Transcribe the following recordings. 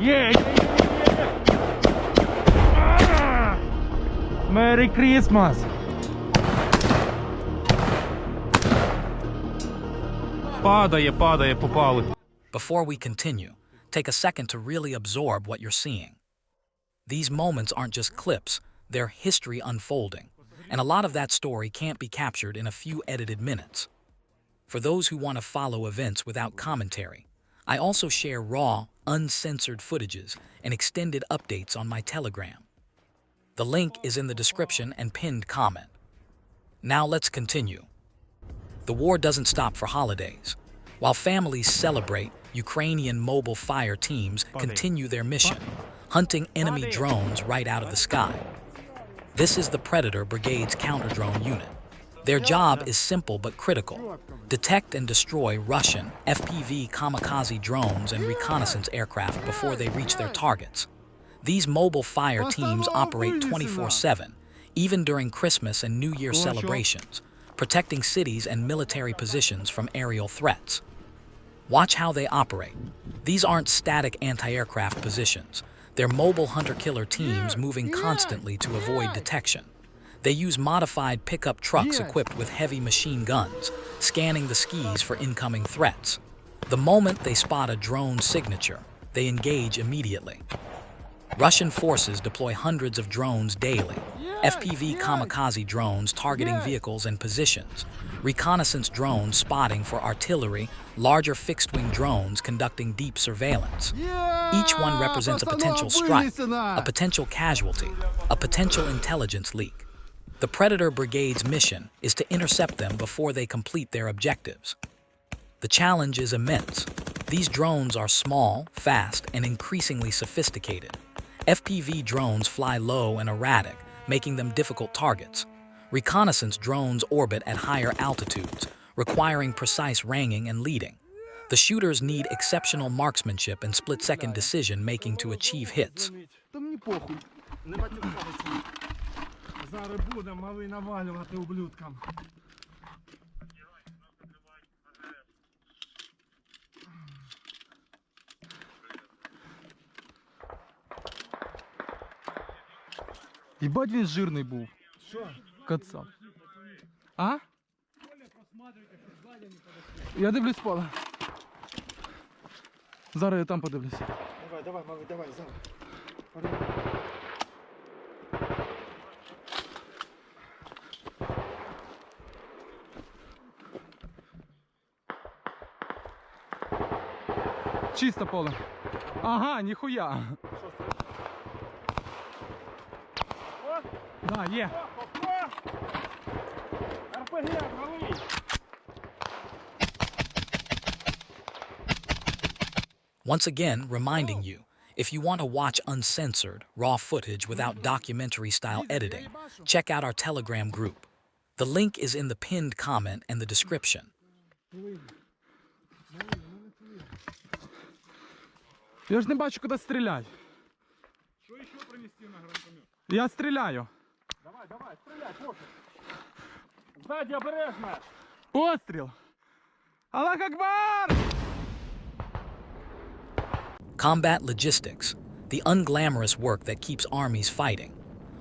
Yeah, Merry Christmas! Падає, попали. Before we continue, take a second to really absorb what you're seeing. These moments aren't just clips, they're history unfolding, and a lot of that story can't be captured in a few edited minutes. For those who want to follow events without commentary, I also share raw, uncensored footages and extended updates on my Telegram. The link is in the description and pinned comment. Now let's continue. The war doesn't stop for holidays. While families celebrate, Ukrainian mobile fire teams continue their mission, hunting enemy drones right out of the sky. This is the Predator Brigade's counter-drone unit. Their job is simple but critical: detect and destroy Russian FPV kamikaze drones and reconnaissance aircraft before they reach their targets. These mobile fire teams operate 24/7, even during Christmas and New Year celebrations, protecting cities and military positions from aerial threats. Watch how they operate. These aren't static anti-aircraft positions. They're mobile hunter-killer teams moving constantly to avoid detection. They use modified pickup trucks equipped with heavy machine guns, scanning the skies for incoming threats. The moment they spot a drone signature, they engage immediately. Russian forces deploy hundreds of drones daily, FPV kamikaze drones targeting vehicles and positions, reconnaissance drones spotting for artillery, larger fixed-wing drones conducting deep surveillance. Each one represents a potential strike, a potential casualty, a potential intelligence leak. The Predator Brigade's mission is to intercept them before they complete their objectives. The challenge is immense. These drones are small, fast, and increasingly sophisticated. FPV drones fly low and erratic, making them difficult targets. Reconnaissance drones orbit at higher altitudes, requiring precise ranging and leading. The shooters need exceptional marksmanship and split-second decision-making to achieve hits. Єбать він жирний був. Що? Кацап. А? Я дивлюсь поле. Зараз я там подивлюсь. Давай, малий, давай, зараз. Чисто поле. Ага, ніхуя. Да, є. Once again, reminding you, if you want to watch uncensored, raw footage without documentary-style editing, check out our Telegram group. The link is in the pinned comment and the description. Я ж не бачу, куди стріляти. Що ще принести на гранатомет? Я стріляю. Давай, стреляй, пофиг. Сзади обережно. Постріл. Аллах Акбар! Combat logistics, the unglamorous work that keeps armies fighting.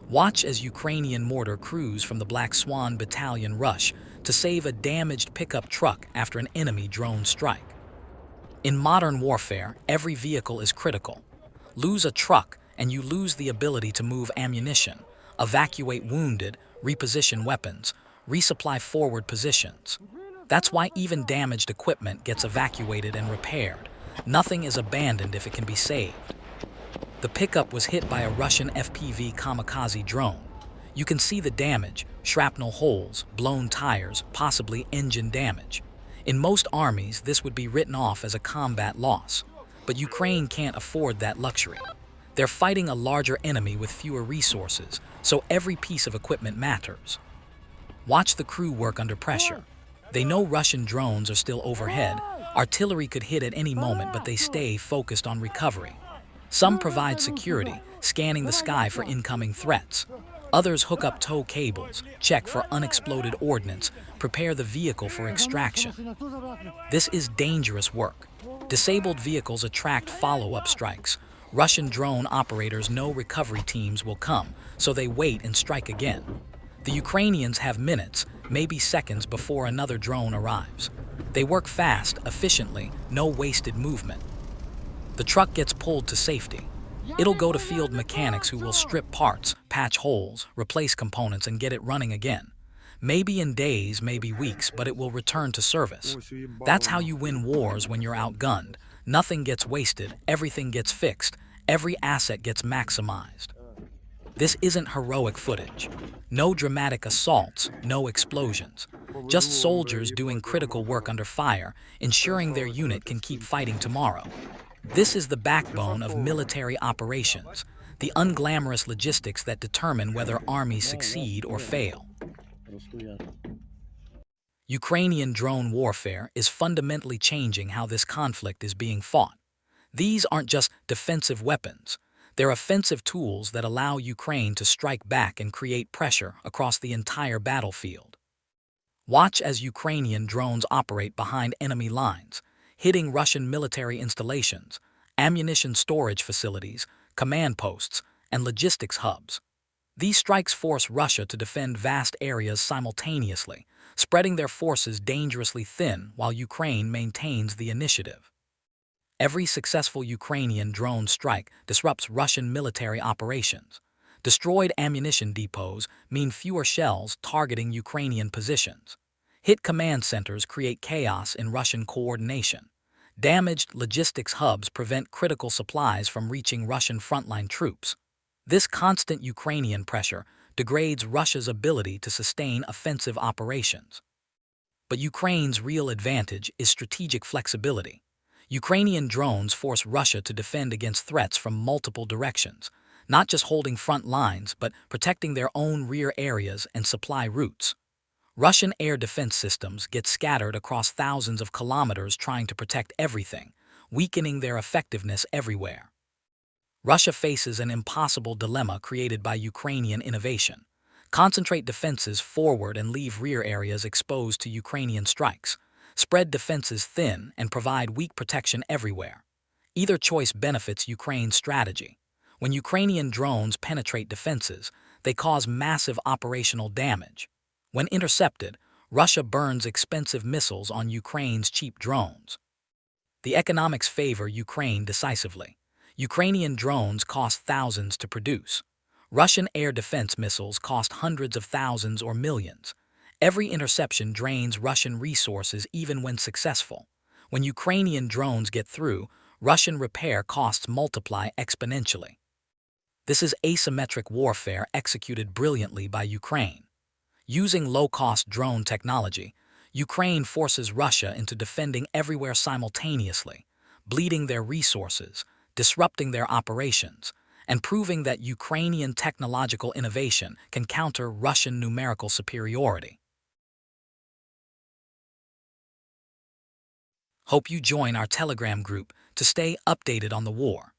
Watch as Ukrainian mortar crews from the Black Swan Battalion rush to save a damaged pickup truck after an enemy drone strike. In modern warfare, every vehicle is critical. Lose a truck and you lose the ability to move ammunition, evacuate wounded, reposition weapons, resupply forward positions. That's why even damaged equipment gets evacuated and repaired. Nothing is abandoned if it can be saved. The pickup was hit by a Russian FPV kamikaze drone. You can see the damage: shrapnel holes, blown tires, possibly engine damage. In most armies, this would be written off as a combat loss. But Ukraine can't afford that luxury. They're fighting a larger enemy with fewer resources, so every piece of equipment matters. Watch the crew work under pressure. They know Russian drones are still overhead. Artillery could hit at any moment, but they stay focused on recovery. Some provide security, scanning the sky for incoming threats. Others hook up tow cables, check for unexploded ordnance, prepare the vehicle for extraction. This is dangerous work. Disabled vehicles attract follow-up strikes. Russian drone operators know recovery teams will come, so they wait and strike again. The Ukrainians have minutes, maybe seconds before another drone arrives. They work fast, efficiently, no wasted movement. The truck gets pulled to safety. It'll go to field mechanics who will strip parts, patch holes, replace components, and get it running again. Maybe in days, maybe weeks, but it will return to service. That's how you win wars when you're outgunned. Nothing gets wasted, everything gets fixed, every asset gets maximized. This isn't heroic footage. No dramatic assaults, no explosions. Just soldiers doing critical work under fire, ensuring their unit can keep fighting tomorrow. This is the backbone of military operations, the unglamorous logistics that determine whether armies succeed or fail. Ukrainian drone warfare is fundamentally changing how this conflict is being fought. These aren't just defensive weapons. They're offensive tools that allow Ukraine to strike back and create pressure across the entire battlefield. Watch as Ukrainian drones operate behind enemy lines, hitting Russian military installations, ammunition storage facilities, command posts, and logistics hubs. These strikes force Russia to defend vast areas simultaneously, spreading their forces dangerously thin while Ukraine maintains the initiative. Every successful Ukrainian drone strike disrupts Russian military operations. Destroyed ammunition depots mean fewer shells targeting Ukrainian positions. Hit command centers create chaos in Russian coordination. Damaged logistics hubs prevent critical supplies from reaching Russian frontline troops. This constant Ukrainian pressure degrades Russia's ability to sustain offensive operations. But Ukraine's real advantage is strategic flexibility. Ukrainian drones force Russia to defend against threats from multiple directions, not just holding front lines, but protecting their own rear areas and supply routes. Russian air defense systems get scattered across thousands of kilometers trying to protect everything, weakening their effectiveness everywhere. Russia faces an impossible dilemma created by Ukrainian innovation. Concentrate defenses forward and leave rear areas exposed to Ukrainian strikes. Spread defenses thin and provide weak protection everywhere. Either choice benefits Ukraine's strategy. When Ukrainian drones penetrate defenses, they cause massive operational damage. When intercepted, Russia burns expensive missiles on Ukraine's cheap drones. The economics favor Ukraine decisively. Ukrainian drones cost thousands to produce. Russian air defense missiles cost hundreds of thousands or millions. Every interception drains Russian resources even when successful. When Ukrainian drones get through, Russian repair costs multiply exponentially. This is asymmetric warfare executed brilliantly by Ukraine. Using low-cost drone technology, Ukraine forces Russia into defending everywhere simultaneously, bleeding their resources, disrupting their operations, and proving that Ukrainian technological innovation can counter Russian numerical superiority. Hope you join our Telegram group to stay updated on the war.